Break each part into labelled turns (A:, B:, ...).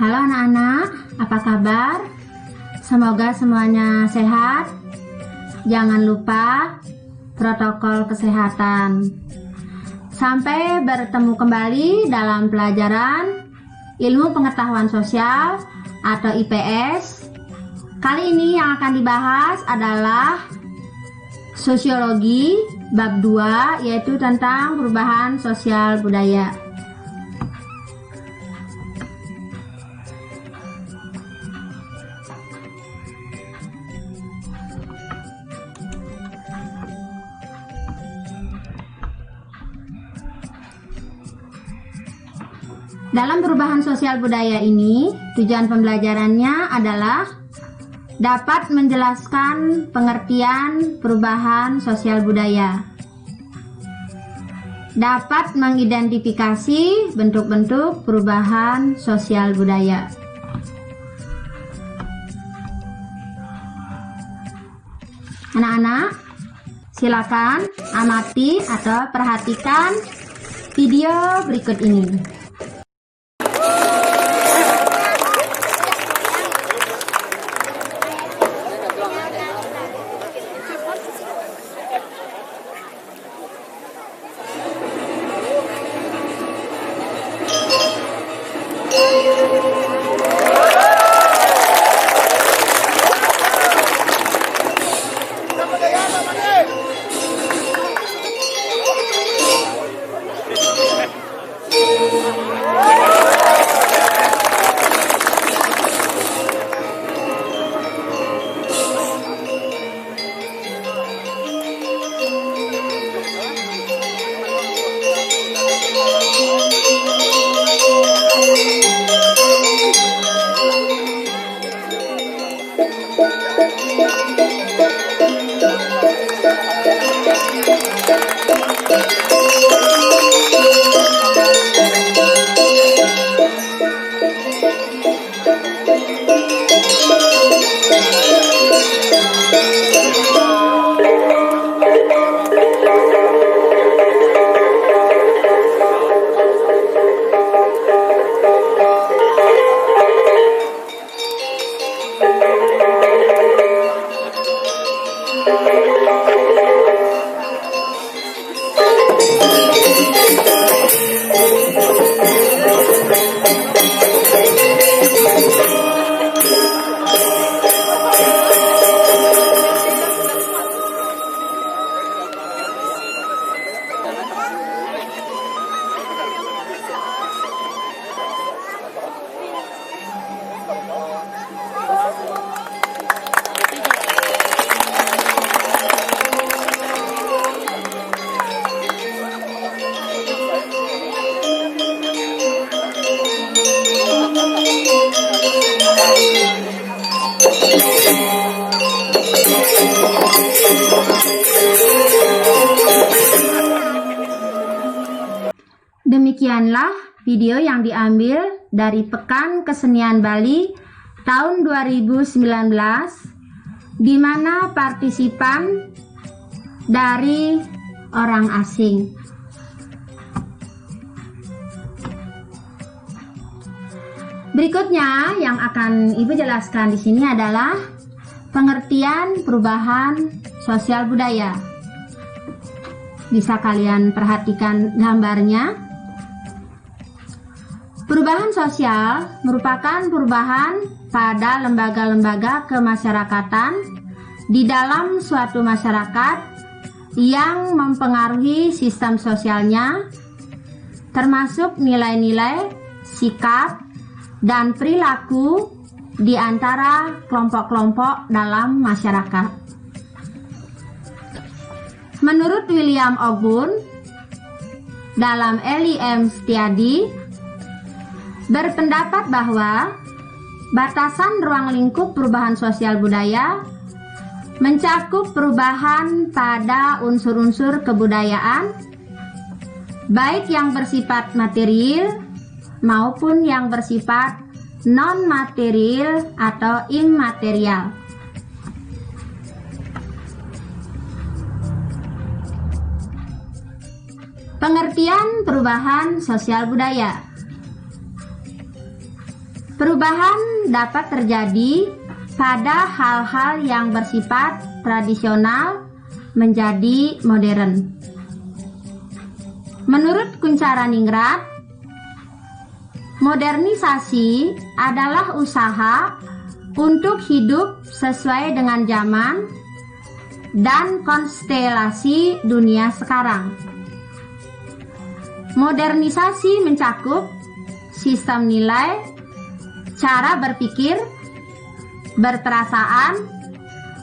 A: Halo anak-anak, apa kabar? Semoga semuanya sehat. Jangan lupa protokol kesehatan. Sampai bertemu kembali dalam pelajaran Ilmu Pengetahuan Sosial atau IPS. Kali ini yang akan dibahas adalah Sosiologi bab 2, yaitu tentang perubahan sosial budaya. Dalam perubahan sosial budaya ini, tujuan pembelajarannya adalah dapat menjelaskan pengertian perubahan sosial budaya, dapat mengidentifikasi bentuk-bentuk perubahan sosial budaya. Anak-anak, silakan amati atau perhatikan video berikut ini. Demikianlah video yang diambil dari Pekan Kesenian Bali tahun 2019, di mana partisipan dari orang asing. Berikutnya yang akan Ibu jelaskan di sini adalah pengertian perubahan sosial budaya. Bisa kalian perhatikan gambarnya. Perubahan sosial merupakan perubahan pada lembaga-lembaga kemasyarakatan di dalam suatu masyarakat yang mempengaruhi sistem sosialnya, termasuk nilai-nilai, sikap, dan perilaku di antara kelompok-kelompok dalam masyarakat. Menurut William Ogun, dalam L.I.M. Setiadi, berpendapat bahwa batasan ruang lingkup perubahan sosial budaya mencakup perubahan pada unsur-unsur kebudayaan, baik yang bersifat material maupun yang bersifat non-material atau immaterial. Pengertian perubahan sosial budaya. Perubahan dapat terjadi pada hal-hal yang bersifat tradisional menjadi modern. Menurut Kuncharaningrat, modernisasi adalah usaha untuk hidup sesuai dengan zaman dan konstelasi dunia sekarang. Modernisasi mencakup sistem nilai, cara berpikir, berperasaan,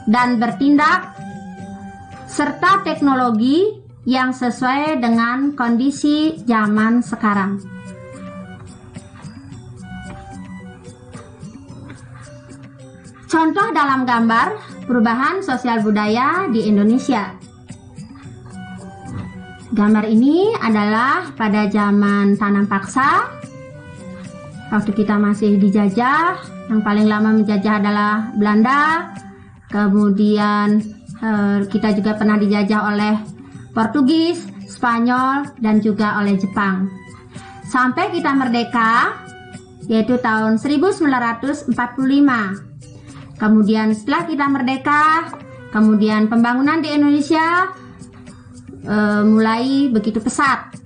A: dan bertindak, serta teknologi yang sesuai dengan kondisi zaman sekarang. Contoh dalam gambar perubahan sosial budaya di Indonesia. Gambar ini adalah pada zaman tanam paksa. Waktu kita masih dijajah, yang paling lama menjajah adalah Belanda. Kemudian kita juga pernah dijajah oleh Portugis, Spanyol, dan juga oleh Jepang. Sampai kita merdeka, yaitu tahun 1945. Kemudian setelah kita merdeka, kemudian pembangunan di Indonesia mulai begitu pesat.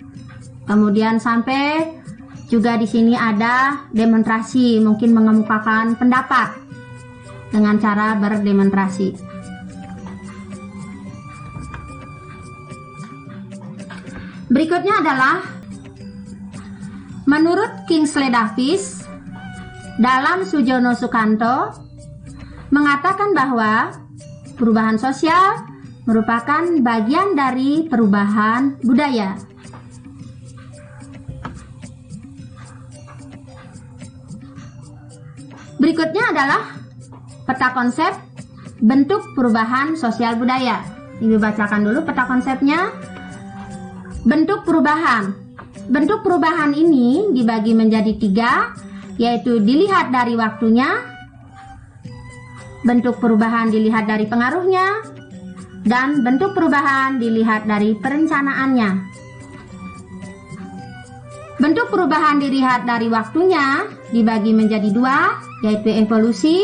A: Kemudian sampai juga di sini ada demonstrasi, mungkin mengemukakan pendapat dengan cara berdemonstrasi. Berikutnya adalah menurut Kingsley Davis dalam Sujono Sukanto mengatakan bahwa perubahan sosial merupakan bagian dari perubahan budaya. Berikutnya adalah peta konsep bentuk perubahan sosial budaya. Ibu bacakan dulu peta konsepnya. Bentuk perubahan. Bentuk perubahan ini dibagi menjadi 3, yaitu dilihat dari waktunya, bentuk perubahan dilihat dari pengaruhnya, dan bentuk perubahan dilihat dari perencanaannya. Bentuk perubahan dilihat dari waktunya dibagi menjadi 2, yaitu evolusi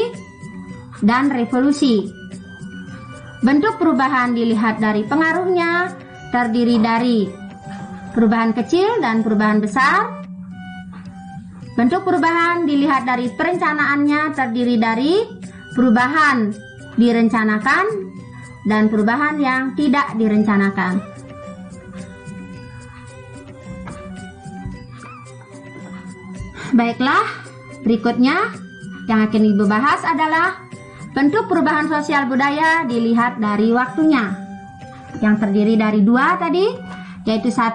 A: dan revolusi. Bentuk perubahan dilihat dari pengaruhnya terdiri dari perubahan kecil dan perubahan besar. Bentuk perubahan dilihat dari perencanaannya terdiri dari perubahan direncanakan dan perubahan yang tidak direncanakan. Baiklah, berikutnya yang akan Ibu bahas adalah bentuk perubahan sosial budaya dilihat dari waktunya, yang terdiri dari 2 tadi, yaitu 1,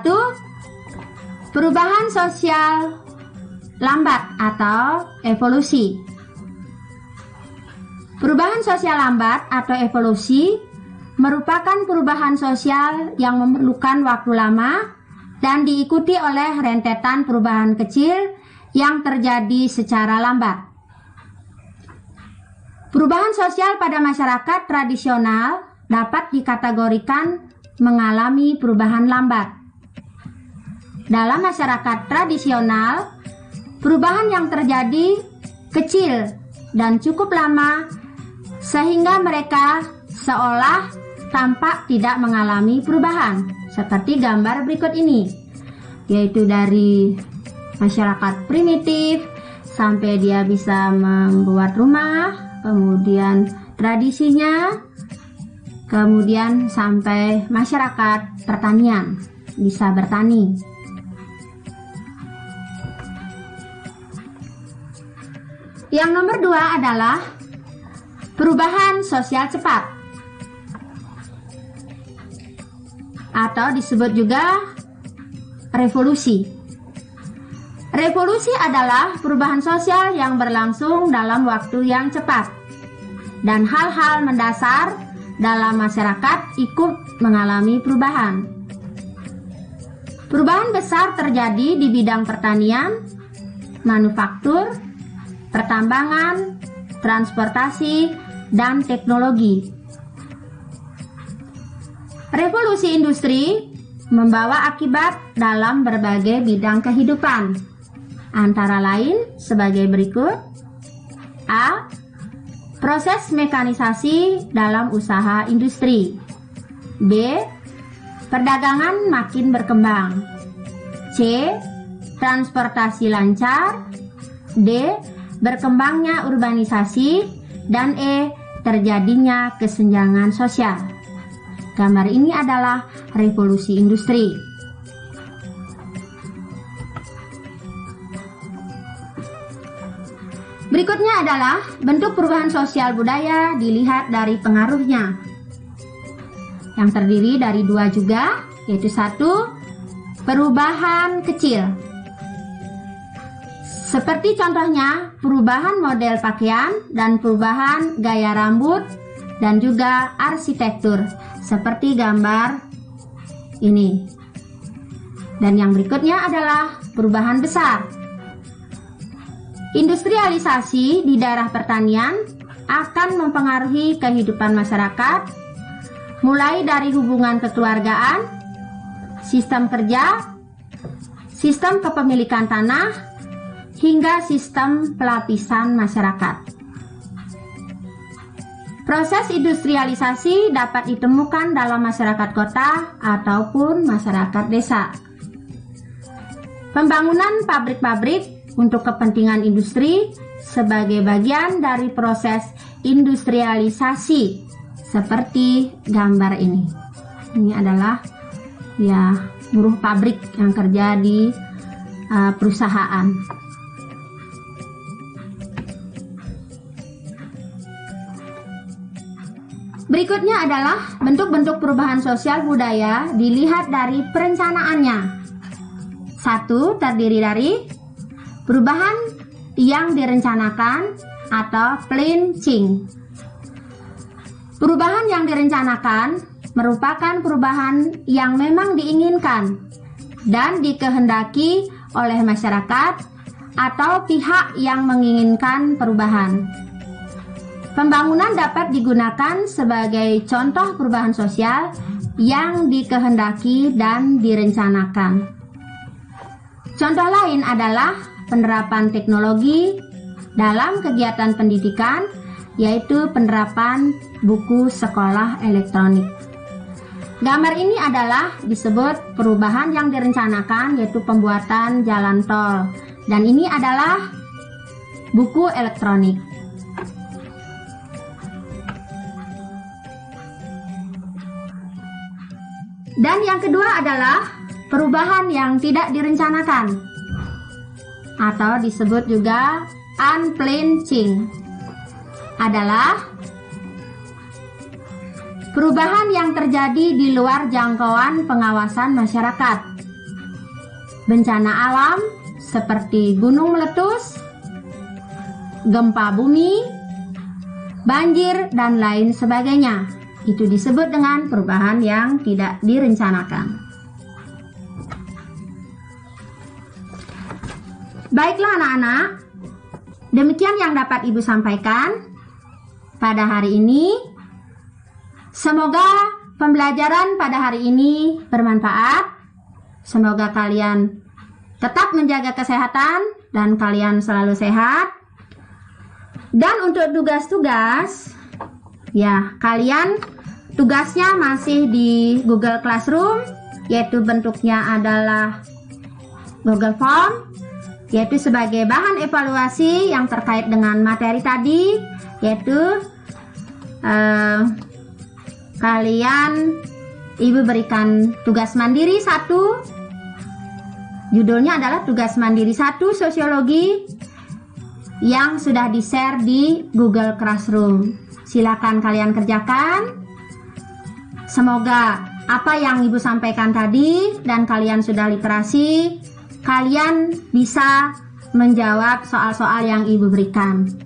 A: perubahan sosial lambat atau evolusi. Perubahan sosial lambat atau evolusi merupakan perubahan sosial yang memerlukan waktu lama dan diikuti oleh rentetan perubahan kecil yang terjadi secara lambat. Perubahan sosial pada masyarakat tradisional dapat dikategorikan mengalami perubahan lambat. Dalam masyarakat tradisional, perubahan yang terjadi kecil dan cukup lama sehingga mereka seolah tampak tidak mengalami perubahan, seperti gambar berikut ini, yaitu dari masyarakat primitif sampai dia bisa membuat rumah, kemudian tradisinya, kemudian sampai masyarakat pertanian bisa bertani. Yang nomor 2 adalah perubahan sosial cepat, atau disebut juga revolusi. Revolusi adalah perubahan sosial yang berlangsung dalam waktu yang cepat, dan hal-hal mendasar dalam masyarakat ikut mengalami perubahan. Perubahan besar terjadi di bidang pertanian, manufaktur, pertambangan, transportasi, dan teknologi. Revolusi industri membawa akibat dalam berbagai bidang kehidupan. antara lain sebagai berikut. A. Proses mekanisasi dalam usaha industri. B. Perdagangan makin berkembang. C. Transportasi lancar. D. Berkembangnya urbanisasi. Dan E. Terjadinya kesenjangan sosial. Gambar ini adalah revolusi industri. Berikutnya adalah bentuk perubahan sosial budaya dilihat dari pengaruhnya, yang terdiri dari dua juga, yaitu satu, perubahan kecil. Seperti contohnya perubahan model pakaian dan perubahan gaya rambut dan juga arsitektur, seperti gambar ini. Dan yang berikutnya adalah perubahan besar. Industrialisasi di daerah pertanian akan mempengaruhi kehidupan masyarakat, mulai dari hubungan kekeluargaan, sistem kerja, sistem kepemilikan tanah, hingga sistem pelapisan masyarakat. Proses industrialisasi dapat ditemukan dalam masyarakat kota ataupun masyarakat desa. Pembangunan pabrik-pabrik untuk kepentingan industri sebagai bagian dari proses industrialisasi, seperti gambar ini. Ini adalah buruh pabrik yang kerja di perusahaan. Berikutnya adalah bentuk-bentuk perubahan sosial budaya dilihat dari perencanaannya. Satu, terdiri dari perubahan yang direncanakan atau planning. Perubahan yang direncanakan merupakan perubahan yang memang diinginkan dan dikehendaki oleh masyarakat atau pihak yang menginginkan perubahan. Pembangunan dapat digunakan sebagai contoh perubahan sosial yang dikehendaki dan direncanakan. Contoh lain adalah penerapan teknologi dalam kegiatan pendidikan, yaitu penerapan buku sekolah elektronik. Gambar ini adalah disebut perubahan yang direncanakan, yaitu pembuatan jalan tol, dan ini adalah buku elektronik. Dan yang kedua adalah perubahan yang tidak direncanakan, atau disebut juga unplanned change, adalah perubahan yang terjadi di luar jangkauan pengawasan masyarakat. Bencana alam seperti gunung meletus, gempa bumi, banjir, dan lain sebagainya. Itu disebut dengan perubahan yang tidak direncanakan. Baiklah anak-anak, demikian yang dapat Ibu sampaikan pada hari ini. Semoga pembelajaran pada hari ini bermanfaat. Semoga kalian tetap menjaga kesehatan dan kalian selalu sehat. Dan untuk tugas-tugas, kalian tugasnya masih di Google Classroom, yaitu bentuknya adalah Google Form, yaitu sebagai bahan evaluasi yang terkait dengan materi tadi, yaitu Ibu berikan tugas mandiri 1, judulnya adalah tugas mandiri 1 sosiologi, yang sudah di-share di Google Classroom. Silakan kalian kerjakan. Semoga apa yang Ibu sampaikan tadi dan kalian sudah literasi, kalian bisa menjawab soal-soal yang Ibu berikan.